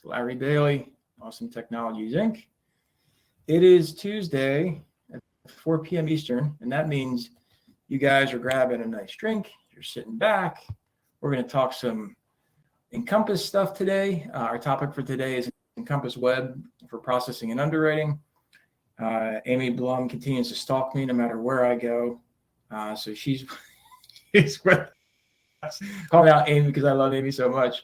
to Larry Bailey, Awesome Technologies, Inc. It is Tuesday at 4 p.m. Eastern, and that means you guys are grabbing a nice drink. You're sitting back. We're going to talk some Encompass stuff today. Our topic for today is Encompass Web for processing and underwriting. Amy Blum continues to stalk me no matter where I go. So she's with us. Call me out, Amy, because I love Amy so much.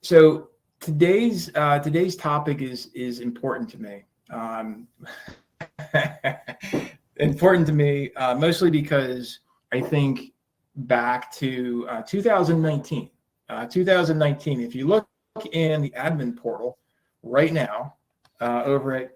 So today's topic is important to me. Important to me, mostly because I think back to 2019. 2019, if you look in the admin portal right now, over at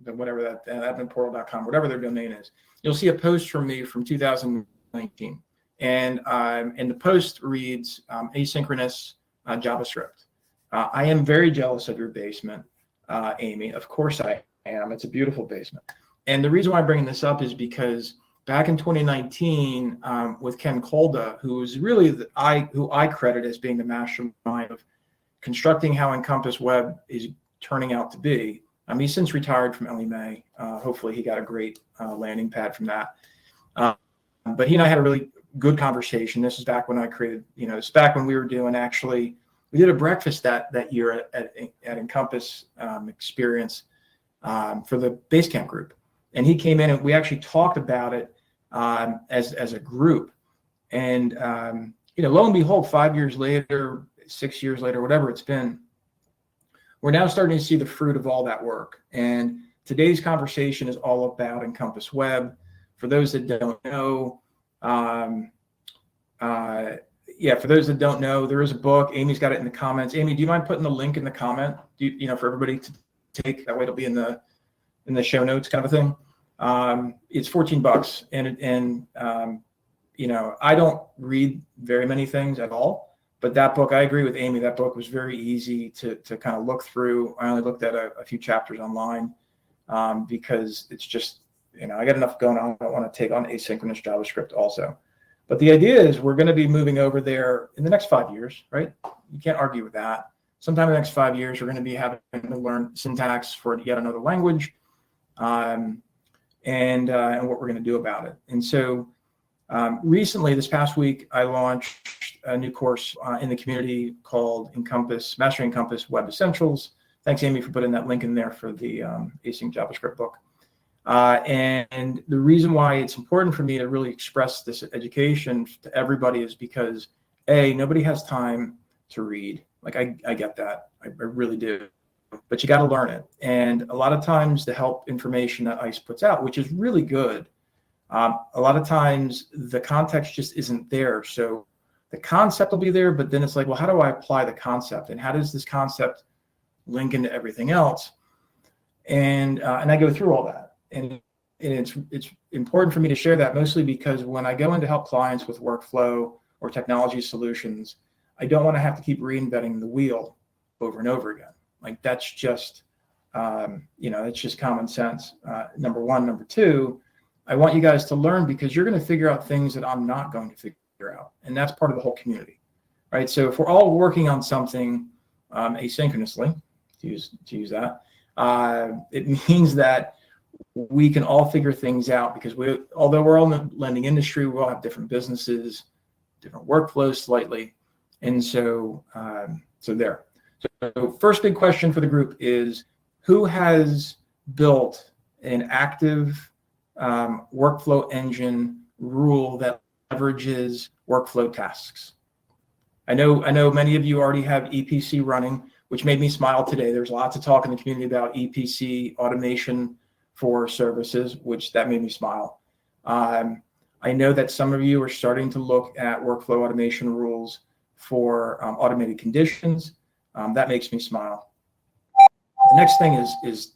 whatever that adminportal.com, whatever their domain is, you'll see a post from me from 2019, and the post reads asynchronous JavaScript. I am very jealous of your basement, Amy. Of course I am. It's a beautiful basement. And the reason why I'm bringing this up is because back in 2019, with Ken Kolda, who's really who I credit as being the mastermind of constructing how Encompass Web is turning out to be. He's since retired from Ellie Mae. Hopefully he got a great landing pad from that. But he and I had a really good conversation. This is back when I created, it's back when we were doing, actually, we did a breakfast that year at Encompass Experience for the Basecamp group. And he came in and we actually talked about it as a group. And, lo and behold, 5 years later, 6 years later, whatever it's been, we're now starting to see the fruit of all that work. And today's conversation is all about Encompass Web. For those that don't know, for those that don't know, there is a book. Amy's got it in the comments. Amy, do you mind putting the link in the comment? For everybody to take? That way it'll be in the show notes, kind of a thing. It's $14, and I don't read very many things at all. But that book, I agree with Amy, that book was very easy to kind of look through. I only looked at a few chapters online because it's just, I got enough going on. I don't want to take on asynchronous JavaScript also. But the idea is we're going to be moving over there in the next 5 years, right? You can't argue with that. Sometime in the next 5 years, we're going to be having to learn syntax for yet another language and what we're going to do about it. And so recently, this past week, I launched a new course in the community called Encompass, Mastering Encompass Web Essentials. Thanks, Amy, for putting that link in there for the async JavaScript book. And the reason why it's important for me to really express this education to everybody is because, A, nobody has time to read. Like, I get that. I really do. But you got to learn it. And a lot of times the help information that ICE puts out, which is really good, a lot of times the context just isn't there. So the concept will be there, but then it's like, well, how do I apply the concept? And how does this concept link into everything else? And I go through all that. And it's important for me to share that, mostly because when I go in to help clients with workflow or technology solutions, I don't want to have to keep reinventing the wheel over and over again. Like, that's just, that's just common sense. Number one. Number two, I want you guys to learn, because you're going to figure out things that I'm not going to figure out. And that's part of the whole community, right? So if we're all working on something asynchronously, to use that, it means that we can all figure things out, because although we're all in the lending industry, we all have different businesses, different workflows slightly. And so, So first big question for the group is, who has built an active workflow engine rule that leverages workflow tasks? I know many of you already have EPC running, which made me smile today. There's lots of talk in the community about EPC automation for services, which that made me smile. I know that some of you are starting to look at workflow automation rules for automated conditions. That makes me smile. The next thing is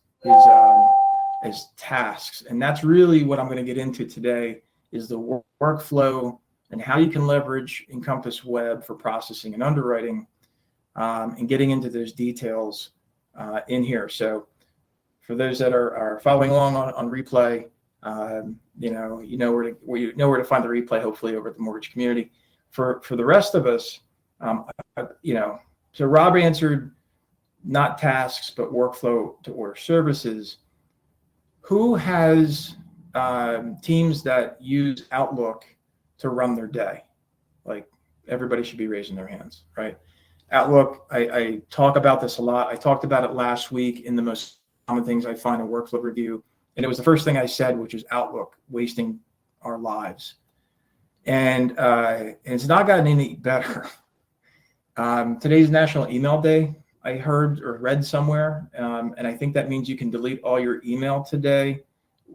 tasks, and that's really what I'm going to get into today, is the workflow and how you can leverage Encompass Web for processing and underwriting, and getting into those details in here. So for those that are following along on replay, you know where to find the replay, hopefully over at the mortgage community. For the rest of us, So Rob answered not tasks, but workflow to order services. Who has teams that use Outlook to run their day? Like, everybody should be raising their hands, right? Outlook, I talk about this a lot. I talked about it last week in the most common things I find in workflow review. And it was the first thing I said, which is Outlook wasting our lives. And it's not gotten any better. Today's National Email Day, I heard or read somewhere. And I think that means you can delete all your email today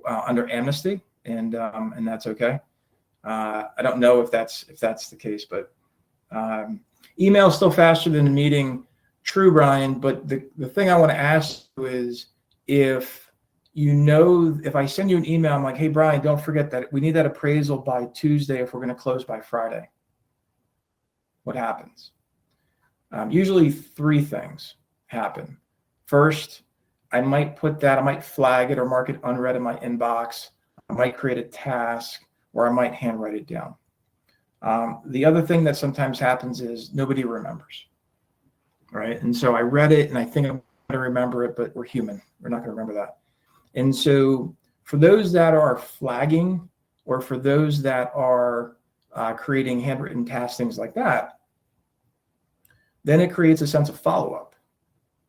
under amnesty, and that's okay. I don't know if that's the case, but email is still faster than a meeting. True, Brian. But the thing I want to ask you is, if I send you an email, I'm like, hey, Brian, don't forget that we need that appraisal by Tuesday if we're going to close by Friday. What happens? Usually 3 things happen. First, I might flag it or mark it unread in my inbox. I might create a task, or I might handwrite it down. The other thing that sometimes happens is nobody remembers, right? And so I read it and I think I'm going to remember it, but we're human. We're not going to remember that. And so for those that are flagging, or for those that are creating handwritten tasks, things like that, then it creates a sense of follow-up.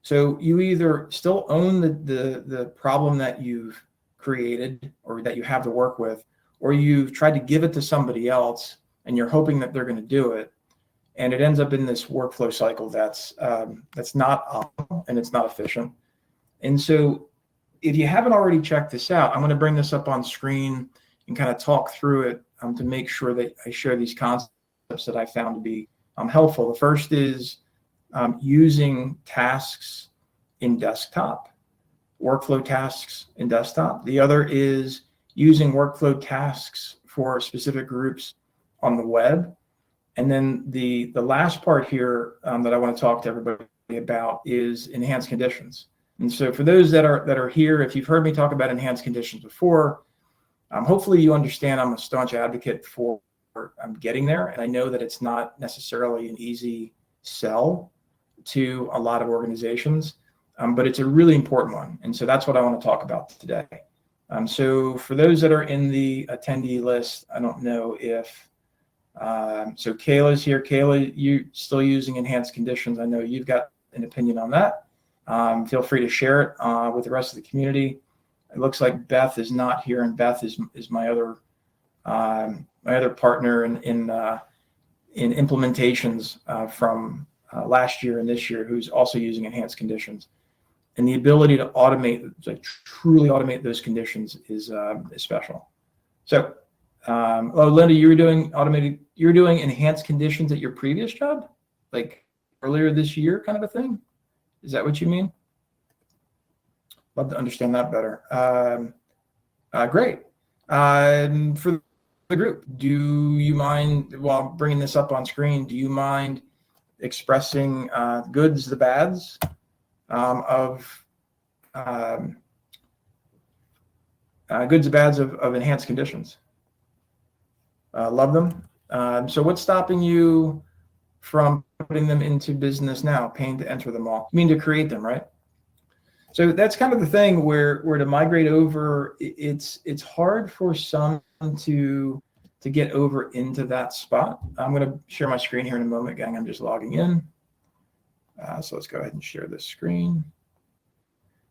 So you either still own the problem that you've created or that you have to work with, or you've tried to give it to somebody else and you're hoping that they're going to do it. And it ends up in this workflow cycle that's not optimal and it's not efficient. And so if you haven't already checked this out, I'm going to bring this up on screen and kind of talk through it to make sure that I share these concepts that I found to be helpful. The first is using tasks in desktop, workflow tasks in desktop. The other is using workflow tasks for specific groups on the web. And then the last part here that I want to talk to everybody about is enhanced conditions. And so for those that are here, if you've heard me talk about enhanced conditions before, hopefully you understand I'm a staunch advocate for getting there. And I know that it's not necessarily an easy sell to a lot of organizations, but it's a really important one. And so that's what I want to talk about today. So for those that are in the attendee list, I don't know if, so Kayla's here. Kayla, you still using enhanced conditions. I know you've got an opinion on that. Feel free to share it with the rest of the community. It looks like Beth is not here, and Beth is my other partner in implementations from last year and this year, who's also using enhanced conditions. And the ability to truly automate those conditions is special. So, Linda, you were doing enhanced conditions at your previous job, like earlier this year, kind of a thing. Is that what you mean? Love to understand that better. Great. For the group, do you mind, while bringing this up on screen, do you mind expressing goods, the bads of enhanced conditions? Love them. So what's stopping you from putting them into business now? Paying to enter them all. You mean to create them, right? So that's kind of the thing where to migrate over, it's hard for some to get over into that spot. I'm going to share my screen here in a moment, gang. I'm just logging in. So let's go ahead and share this screen.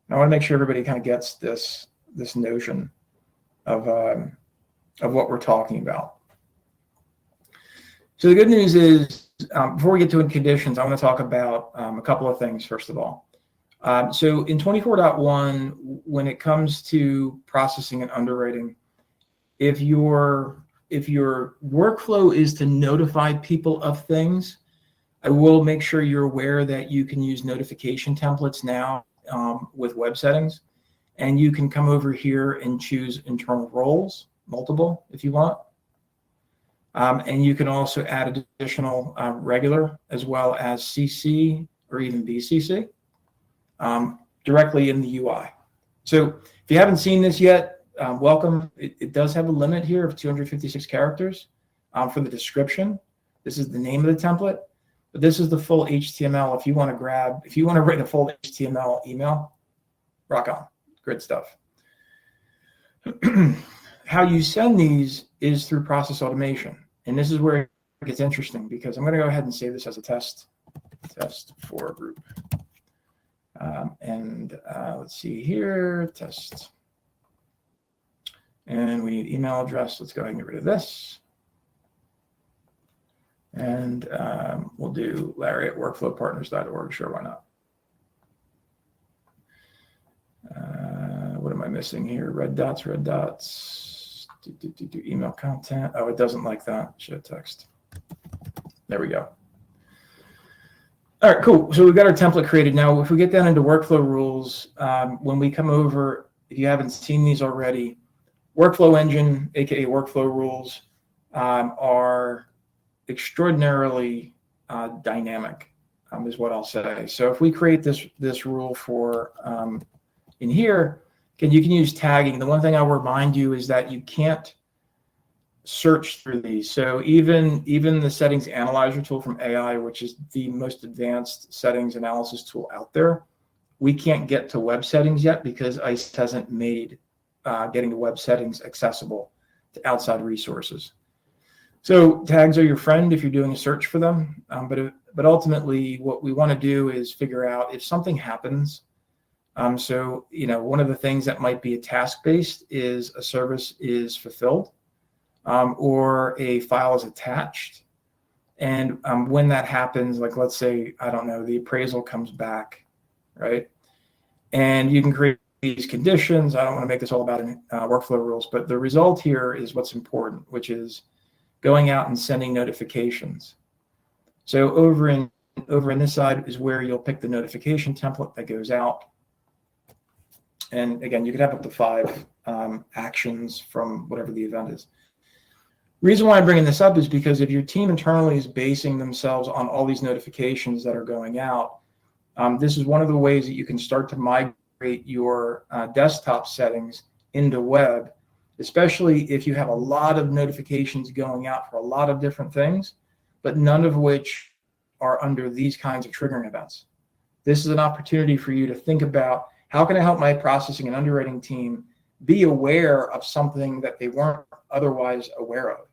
I want to make sure everybody kind of gets this notion of what we're talking about. So the good news is, before we get to conditions, I want to talk about a couple of things, first of all. So in 24.1, when it comes to processing and underwriting, if your workflow is to notify people of things, I will make sure you're aware that you can use notification templates now with web settings, and you can come over here and choose internal roles, multiple if you want. And you can also add additional regular as well as CC or even BCC directly in the UI. So if you haven't seen this yet, welcome. It does have a limit here of 256 characters for the description. This is the name of the template. but this is the full HTML. If you want to write a full HTML email, rock on, great stuff. How you send these is through process automation. And this is where it gets interesting, because I'm going to go ahead and save this as a test for group. Let's see here, test. And we need email address. Let's go ahead and get rid of this. And we'll do Larry@workflowpartners.org. Sure, why not? What am I missing here? Red dots. Do email content. Oh, it doesn't like that. Show text. There we go. All right, cool. So we've got our template created. Now, if we get down into workflow rules, when we come over, if you haven't seen these already, Workflow Engine, aka workflow rules, are extraordinarily dynamic, is what I'll say. So if we create this rule for in here, you can use tagging. The one thing I'll remind you is that you can't search through these. So even the settings analyzer tool from AI, which is the most advanced settings analysis tool out there, we can't get to web settings yet because ICE hasn't made getting to web settings accessible to outside resources. So tags are your friend if you're doing a search for them. But ultimately, what we want to do is figure out if something happens. So, one of the things that might be a task-based is a service is fulfilled or a file is attached. And when that happens, like let's say, I don't know, the appraisal comes back, right? And you can create these conditions. I don't want to make this all about workflow rules, but the result here is what's important, which is going out and sending notifications. So over in this side is where you'll pick the notification template that goes out. And again, you could have up to 5 actions from whatever the event is. Reason why I'm bringing this up is because if your team internally is basing themselves on all these notifications that are going out, this is one of the ways that you can start to migrate your desktop settings into web, especially if you have a lot of notifications going out for a lot of different things, but none of which are under these kinds of triggering events. This is an opportunity for you to think about, how can I help my processing and underwriting team be aware of something that they weren't otherwise aware of?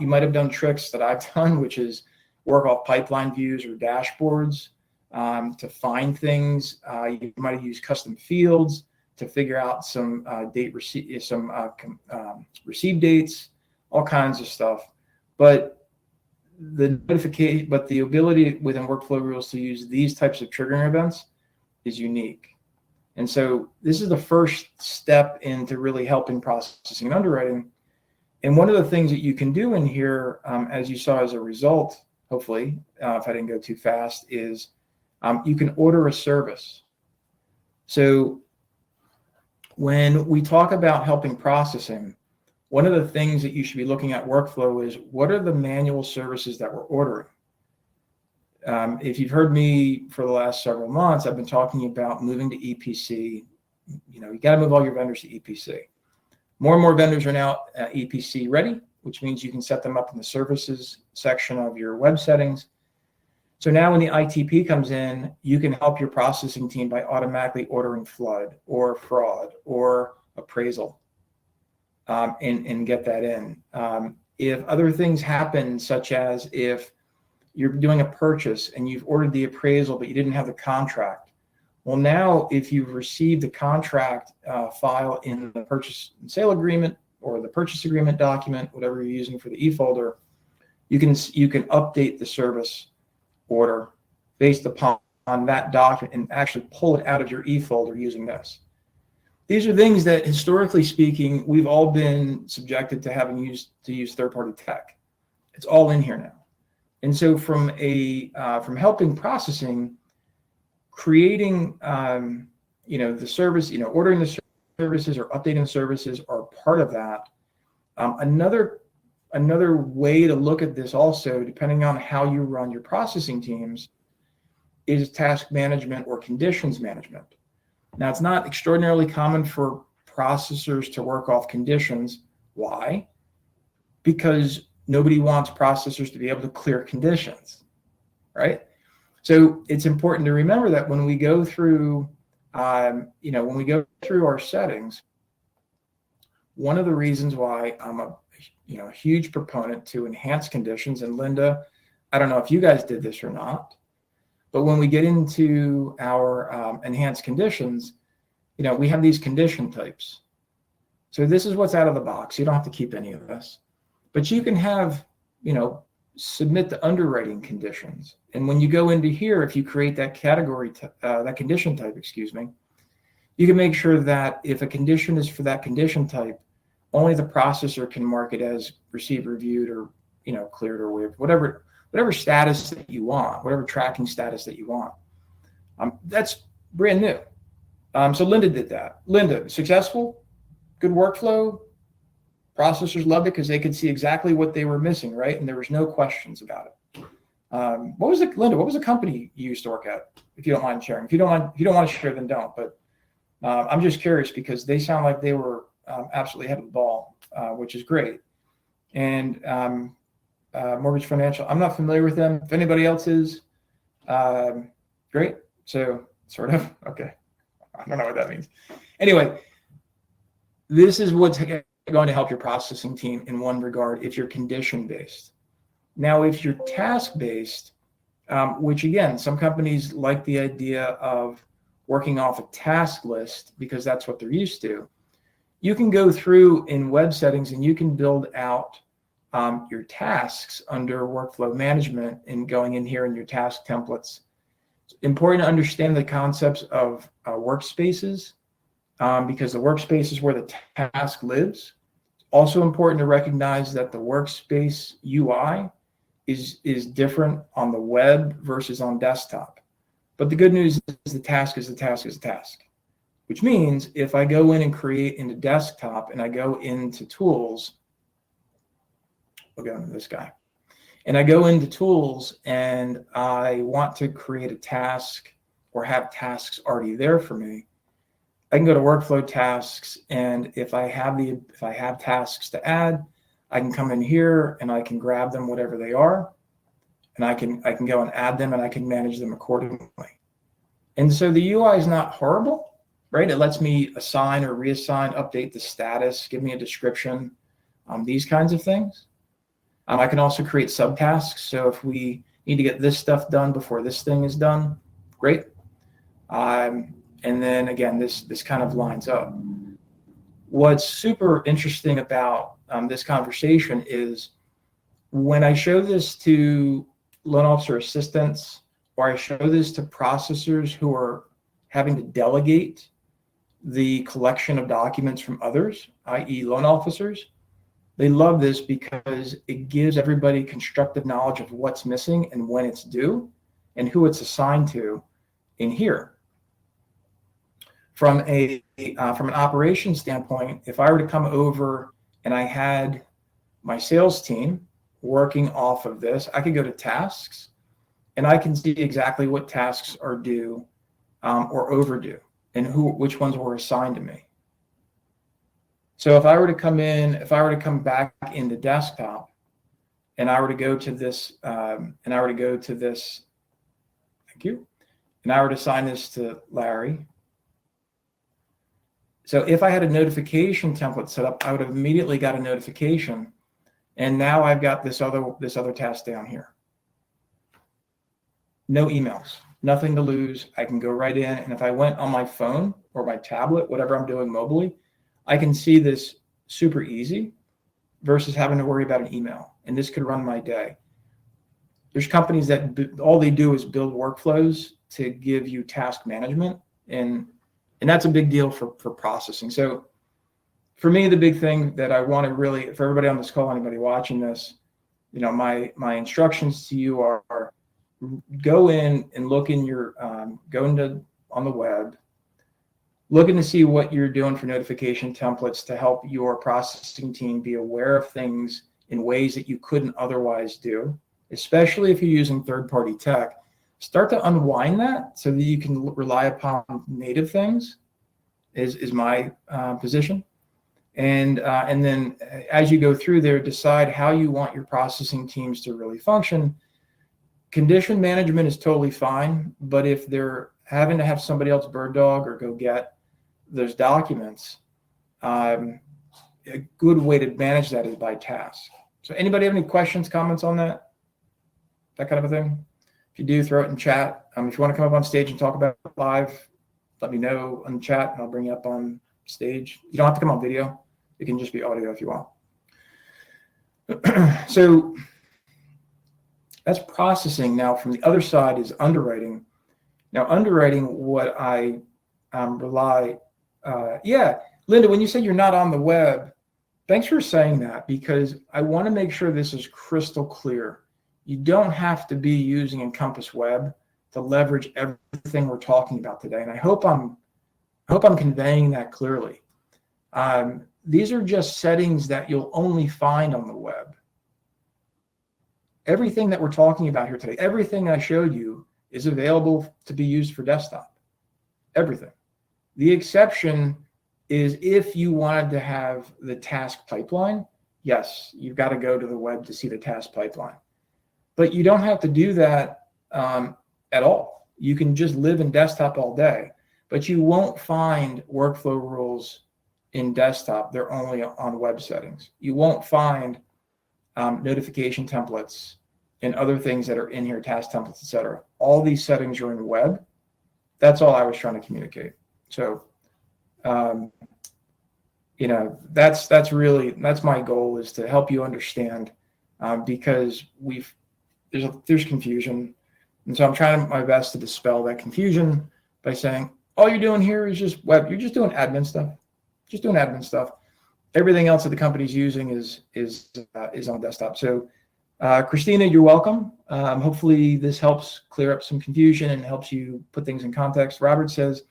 You might have done tricks that I've done, which is work off pipeline views or dashboards to find things. You might have used custom fields to figure out some receive dates, all kinds of stuff. But the ability within workflow rules to use these types of triggering events is unique. And so this is the first step into really helping processing and underwriting. And one of the things that you can do in here, as you saw as a result, hopefully, if I didn't go too fast, is you can order a service. So when we talk about helping processing, one of the things that you should be looking at workflow is, what are the manual services that we're ordering? If you've heard me for the last several months, I've been talking about moving to EPC. You got to move all your vendors to EPC. More and more vendors are now EPC ready, which means you can set them up in the services section of your web settings. So now when the ITP comes in, you can help your processing team by automatically ordering flood or fraud or appraisal and get that in. If other things happen, such as if you're doing a purchase and you've ordered the appraisal, but you didn't have the contract. Well, now if you've received the contract file in the purchase and sale agreement or the purchase agreement document, whatever you're using for the e-folder, you can update the service order based upon that document and actually pull it out of your e-folder using this. These are things that, historically speaking, we've all been subjected to having to use third-party tech. It's all in here now. And so from helping processing, creating the service, ordering the services or updating the services are part of that. Another way to look at this also, depending on how you run your processing teams, is task management or conditions management. Now, it's not extraordinarily common for processors to work off conditions. Why? Because nobody wants processors to be able to clear conditions. right? So it's important to remember that when we go through, when we go through our settings, one of the reasons why I'm a huge proponent to enhanced conditions, and Linda, I don't know if you guys did this or not, but when we get into our enhanced conditions, we have these condition types. So this is what's out of the box. You don't have to keep any of this, but you can have, submit the underwriting conditions. And when you go into here, if you create that category, that condition type, you can make sure that if a condition is for that condition type, only the processor can mark it as received, reviewed, or, cleared or waived, whatever status that you want, whatever tracking status that you want. That's brand new. So Linda did that. Linda, successful, good workflow. Processors loved it because they could see exactly what they were missing, right? And there was no questions about it. Linda, what was the company you used to work at? If you don't mind sharing. If you don't want to share, then don't. But I'm just curious because they sound like they were absolutely ahead of the ball, which is great. And Mortgage Financial, I'm not familiar with them. If anybody else is, great. So sort of, okay. I don't know what that means. Anyway, this is what's going to help your processing team in one regard if you're condition-based. Now, if you're task-based, which again, some companies like the idea of working off a task list because that's what they're used to. You can go through in web settings and you can build out your tasks under workflow management and going in here in your task templates. It's important to understand the concepts of workspaces because the workspace is where the task lives. It's also important to recognize that the workspace UI is different on the web versus on desktop. But the good news is the task is the task is the task, which means if I go in and create into desktop and I go into tools, we'll go into this guy, and I go into tools and I want to create a task or have tasks already there for me, I can go to workflow tasks, and if I have tasks to add, I can come in here and I can grab them, whatever they are, and I can go and add them and I can manage them accordingly. And so the UI is not horrible, right? It lets me assign or reassign, update the status, give me a description, these kinds of things. I can also create subtasks. So if we need to get this stuff done before this thing is done, great. And then again, this kind of lines up. What's super interesting about this conversation is when I show this to loan officer assistants, or I show this to processors who are having to delegate the collection of documents from others, i.e. loan officers, they love this because it gives everybody constructive knowledge of what's missing and when it's due and who it's assigned to in here. From an operations standpoint, if I were to come over and I had my sales team working off of this, I could go to tasks and I can see exactly what tasks are due or overdue and which ones were assigned to me. So if I were to come back into desktop and I were to go to this, thank you, and I were to assign this to Larry. So if I had a notification template set up, I would have immediately got a notification. And now I've got this other task down here. No emails, nothing to lose. I can go right in. And if I went on my phone or my tablet, whatever I'm doing mobily, I can see this super easy versus having to worry about an email. And this could run my day. There's companies that all they do is build workflows to give you task management. And that's a big deal for processing. So for me, the big thing that I want to really, for everybody on this call, anybody watching this, my instructions to you are go in and look in your, on the web, looking to see what you're doing for notification templates to help your processing team be aware of things in ways that you couldn't otherwise do, especially if you're using third-party tech. Start to unwind that so that you can rely upon native things is my position. And then as you go through there, decide how you want your processing teams to really function. condition management is totally fine, but if they're having to have somebody else bird dog or go get those documents, a good way to manage that is by task. So anybody have any questions, comments on that kind of a thing? If you do, throw it in chat. If you want to come up on stage and talk about it live, let me know in the chat and I'll bring you up on stage. You don't have to come on video. It can just be audio if you want. So that's processing. Now from the other side is underwriting. Now underwriting, what I rely, Linda, when you say you're not on the web, thanks for saying that, because I want to make sure this is crystal clear. You don't have to be using Encompass Web to leverage everything we're talking about today. And I hope I'm conveying that clearly. These are just settings that you'll only find on the web. Everything that we're talking about here today, everything I showed you is available to be used for desktop. Everything. The exception is if you wanted to have the task pipeline, yes, you've got to go to the web to see the task pipeline. But you don't have to do that at all. You can just live in desktop all day, but you won't find workflow rules in desktop. They're only on web settings. You won't find notification templates and other things that are in here, task templates, etc. All these settings are in the web. That's all I was trying to communicate. So, that's my goal, is to help you understand, because there's confusion. And so I'm trying my best to dispel that confusion by saying, all you're doing here is just web. You're just doing admin stuff. Everything else that the company's using is on desktop. So, Christina, you're welcome. Hopefully this helps clear up some confusion and helps you put things in context. Robert says,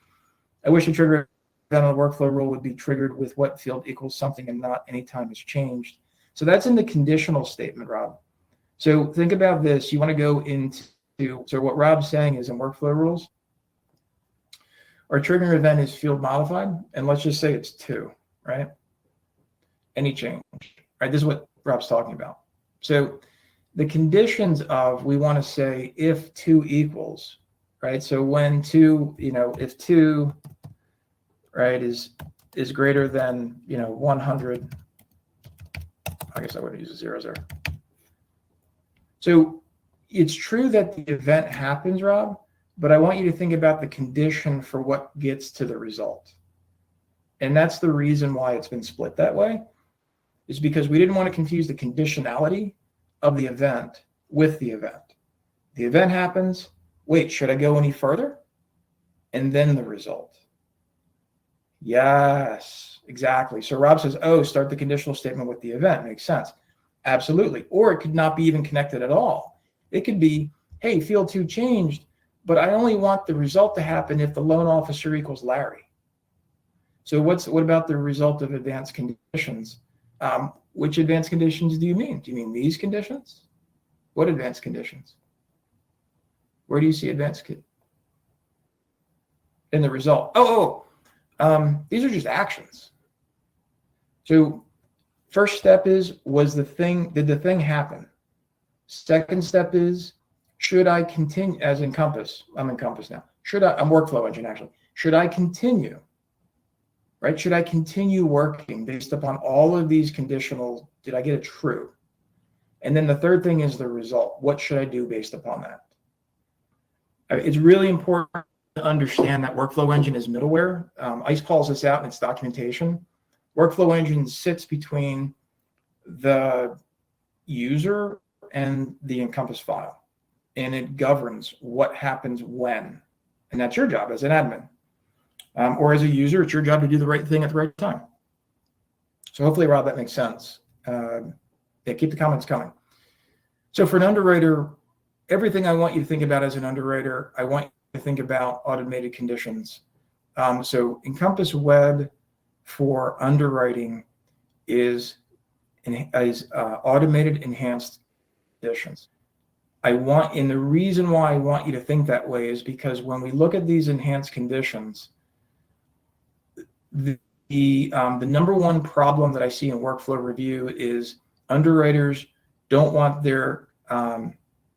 I wish a trigger event on the workflow rule would be triggered with what field equals something and not any time it's changed. So that's in the conditional statement, Rob. So think about this. You want to go into, so what Rob's saying is, in workflow rules, our triggering event is field modified, and let's just say it's 2, right? Any change, right? This is what Rob's talking about. So the conditions of, we want to say if 2 equals, right? So when 2, if 2, right, is greater than, 100, I guess I would use a 0, 0. So it's true that the event happens, Rob, but I want you to think about the condition for what gets to the result. And that's the reason why it's been split that way, is because we didn't want to confuse the conditionality of the event with the event. The event happens, wait, should I go any further? And then the result. Yes, exactly. So Rob says, start the conditional statement with the event. Makes sense. Absolutely. Or it could not be even connected at all. It could be, hey, field 2 changed, but I only want the result to happen if the loan officer equals Larry. So what about the result of advanced conditions? Which advanced conditions do you mean? Do you mean these conditions? What advanced conditions? Where do you see advanced in the result? These are just actions. So first step is, did the thing happen? Second step is, should I continue, as Encompass, I'm Encompass now. I'm Workflow Engine actually. Should I continue? Right? Should I continue working based upon all of these conditional? Did I get it true? And then the third thing is the result. What should I do based upon that? It's really important to understand that Workflow Engine is middleware. ICE calls this out in its documentation. Workflow Engine sits between the user and the Encompass file, and it governs what happens when. And that's your job as an admin. Or as a user, it's your job to do the right thing at the right time. So hopefully, Rob, that makes sense. Keep the comments coming. So for an underwriter, everything I want you to think about as an underwriter, I want you to think about automated conditions. So Encompass Web for underwriting is automated enhanced conditions. And the reason why I want you to think that way is because when we look at these enhanced conditions, the number one problem that I see in workflow review is underwriters don't want their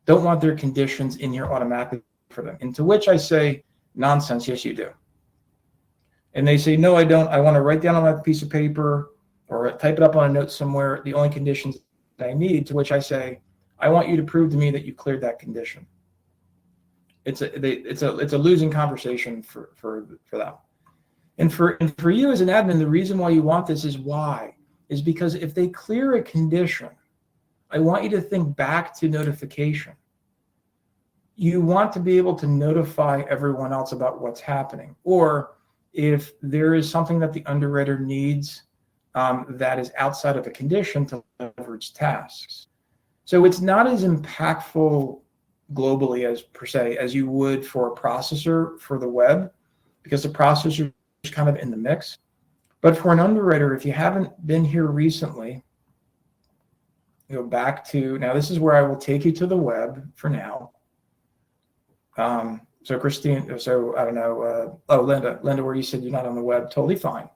don't want their conditions in here automatically for them. And to which I say, nonsense, yes, you do. And they say, no, I don't. I want to write down on a piece of paper or type it up on a note somewhere the only conditions that I need, to which I say, I want you to prove to me that you cleared that condition. It's a losing conversation for them. And for you as an admin, the reason why you want this is because if they clear a condition, I want you to think back to notification. You want to be able to notify everyone else about what's happening. Or if there is something that the underwriter needs that is outside of a condition, to leverage tasks. So it's not as impactful globally as per se as you would for a processor for the web, because the processor is kind of in the mix. But for an underwriter, if you haven't been here recently, go back to, now this is where I will take you to the web for now. So Christine, so I don't know, Linda, where you said you're not on the web, totally fine.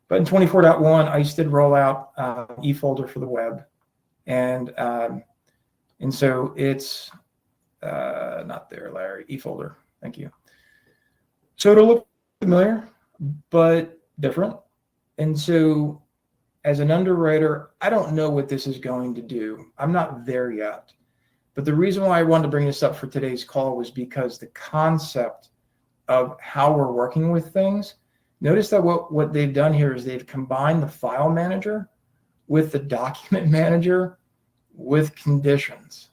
But in 24.1, ICE did roll out eFolder for the web. And so it's not there, Larry, eFolder, thank you. So it'll look familiar, but different. And so as an underwriter, I don't know what this is going to do. I'm not there yet. But the reason why I wanted to bring this up for today's call was because the concept of how we're working with things, notice that what they've done here is they've combined the file manager with the document manager with conditions.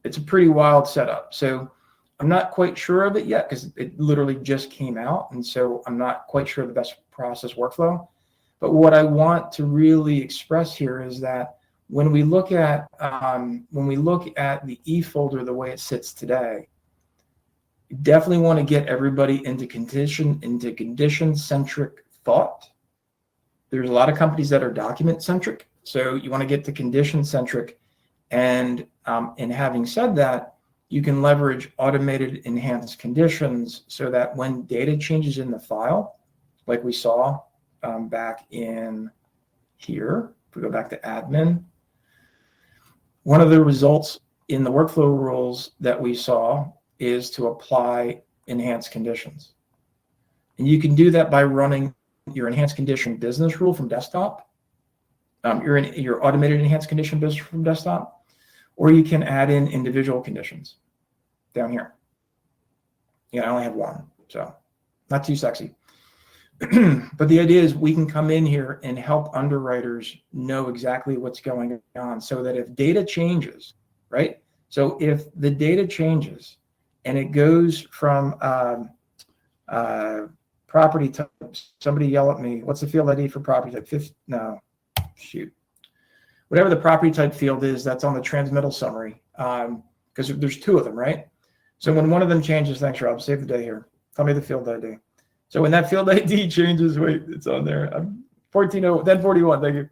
It's a pretty wild setup. So I'm not quite sure of it yet because it literally just came out. And so I'm not quite sure of the best process workflow. But what I want to really express here is that when we look at the eFolder the way it sits today, you definitely want to get everybody into condition-centric thought. There's a lot of companies that are document-centric, so you want to get to condition-centric. And having said that, you can leverage automated enhanced conditions so that when data changes in the file, like we saw back in here, if we go back to admin, one of the results in the workflow rules that we saw is to apply enhanced conditions. And you can do that by running your enhanced condition business rule from desktop, your automated enhanced condition business from desktop, or you can add in individual conditions down here. Yeah, I only have one, so not too sexy. But the idea is we can come in here and help underwriters know exactly what's going on so that if data changes, right? So if the data changes and it goes from property type, somebody yell at me, what's the field ID for property type? Whatever the property type field is, that's on the transmittal summary, because there's two of them, right? So when one of them changes, thanks Rob, save the day here. Tell me the field ID. So when that field ID changes, wait, it's on there. 14, then 41. Thank you.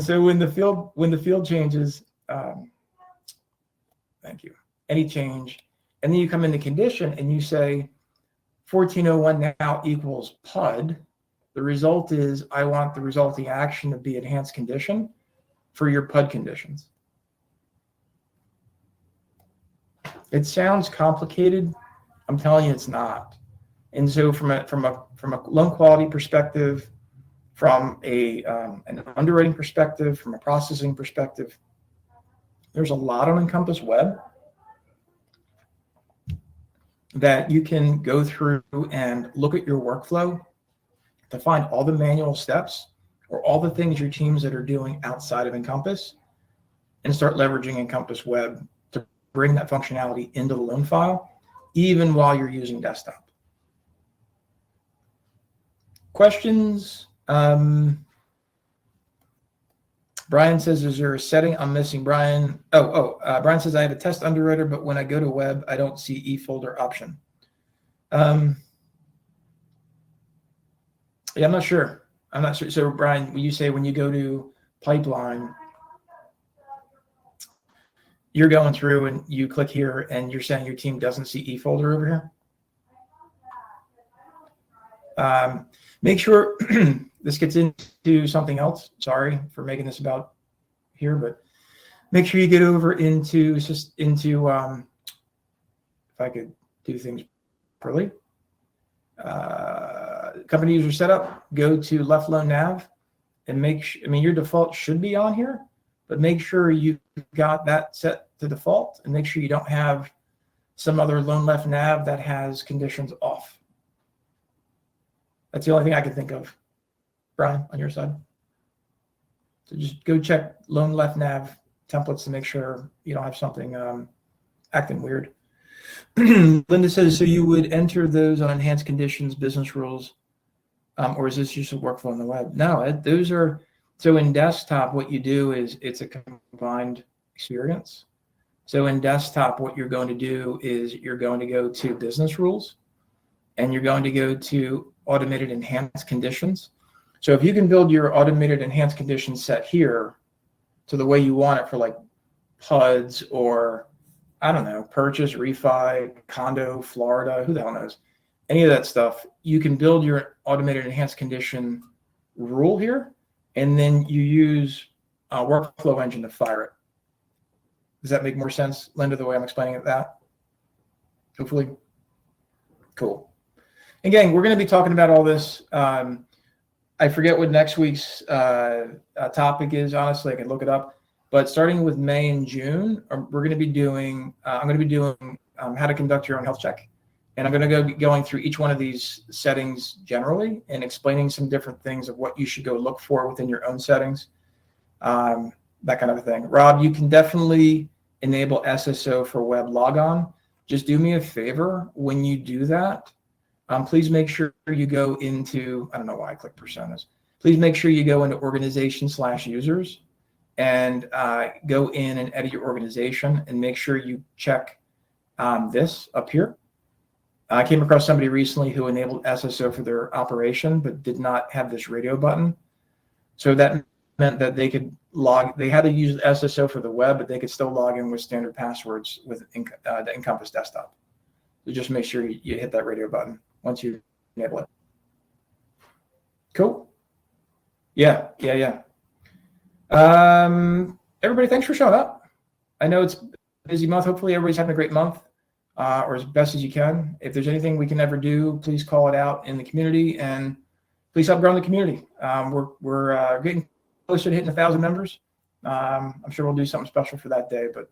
So when the field changes, thank you. Any change, and then you come into condition and you say 1401 now equals PUD. The result is I want the resulting action to be enhanced condition for your PUD conditions. It sounds complicated. I'm telling you, it's not. And so from a loan quality perspective, from an underwriting perspective, from a processing perspective, there's a lot on Encompass Web that you can go through and look at your workflow to find all the manual steps or all the things your teams that are doing outside of Encompass and start leveraging Encompass Web to bring that functionality into the loan file, even while you're using desktop. Questions? Brian says, is there a setting I'm missing, Brian? Brian says, I have a test underwriter, but when I go to web, I don't see eFolder option. Yeah, I'm not sure. So Brian, when you say when you go to pipeline, you're going through and you click here and you're saying your team doesn't see eFolder over here? Make sure this gets into something else. Sorry for making this about here, but Make sure you get over into if I could do things properly. Company user setup, go to left loan nav and your default should be on here, but make sure you've got that set to default and make sure you don't have some other loan left nav that has conditions off. That's the only thing I can think of. Brian, on your side. So just go check loan left nav templates to make sure you don't have something acting weird. Linda says, so you would enter those on enhanced conditions, business rules, or is this just a workflow on the web? No, those are, so in desktop, what you do is it's a combined experience. So in desktop, what you're going to do is you're going to go to business rules and you're going to go to automated enhanced conditions. So if you can build your automated enhanced conditions set here to the way you want it for like PUDs or I don't know, purchase, refi, condo, Florida, who the hell knows? Any of that stuff, you can build your automated enhanced condition rule here, and then you use a workflow engine to fire it. Does that make more sense, Linda, the way I'm explaining it that? Hopefully. Cool. Again, we're going to be talking about all this. I forget what next week's topic is, honestly. I can look it up. But starting with May and June, we're going to be doing, I'm going to be doing how to conduct your own health check. And I'm going to be going through each one of these settings generally and explaining some different things of what you should go look for within your own settings, that kind of a thing. Rob, you can definitely enable SSO for web logon. Just do me a favor when you do that. Please make sure you go into, I don't know why I click personas. Please make sure you go into organization/users and go in and edit your organization and make sure you check this up here. I came across somebody recently who enabled SSO for their operation, but did not have this radio button. So that meant that they could they had to use SSO for the web, but they could still log in with standard passwords with the Encompass desktop. So just make sure you hit that radio button once you enable it. Cool. Yeah. Everybody, thanks for showing up. I know it's a busy month. Hopefully everybody's having a great month, or as best as you can. If there's anything we can ever do, please call it out in the community and please help grow the community. We're getting closer to hitting 1,000 members. I'm sure we'll do something special for that day, but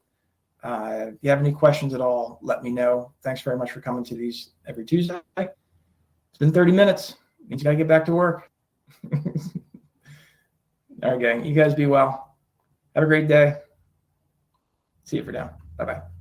if you have any questions at all, let me know. Thanks very much for coming to these every Tuesday. It's been 30 minutes. Means you gotta get back to work. All right, gang. You guys be well. Have a great day. See you for now. Bye-bye.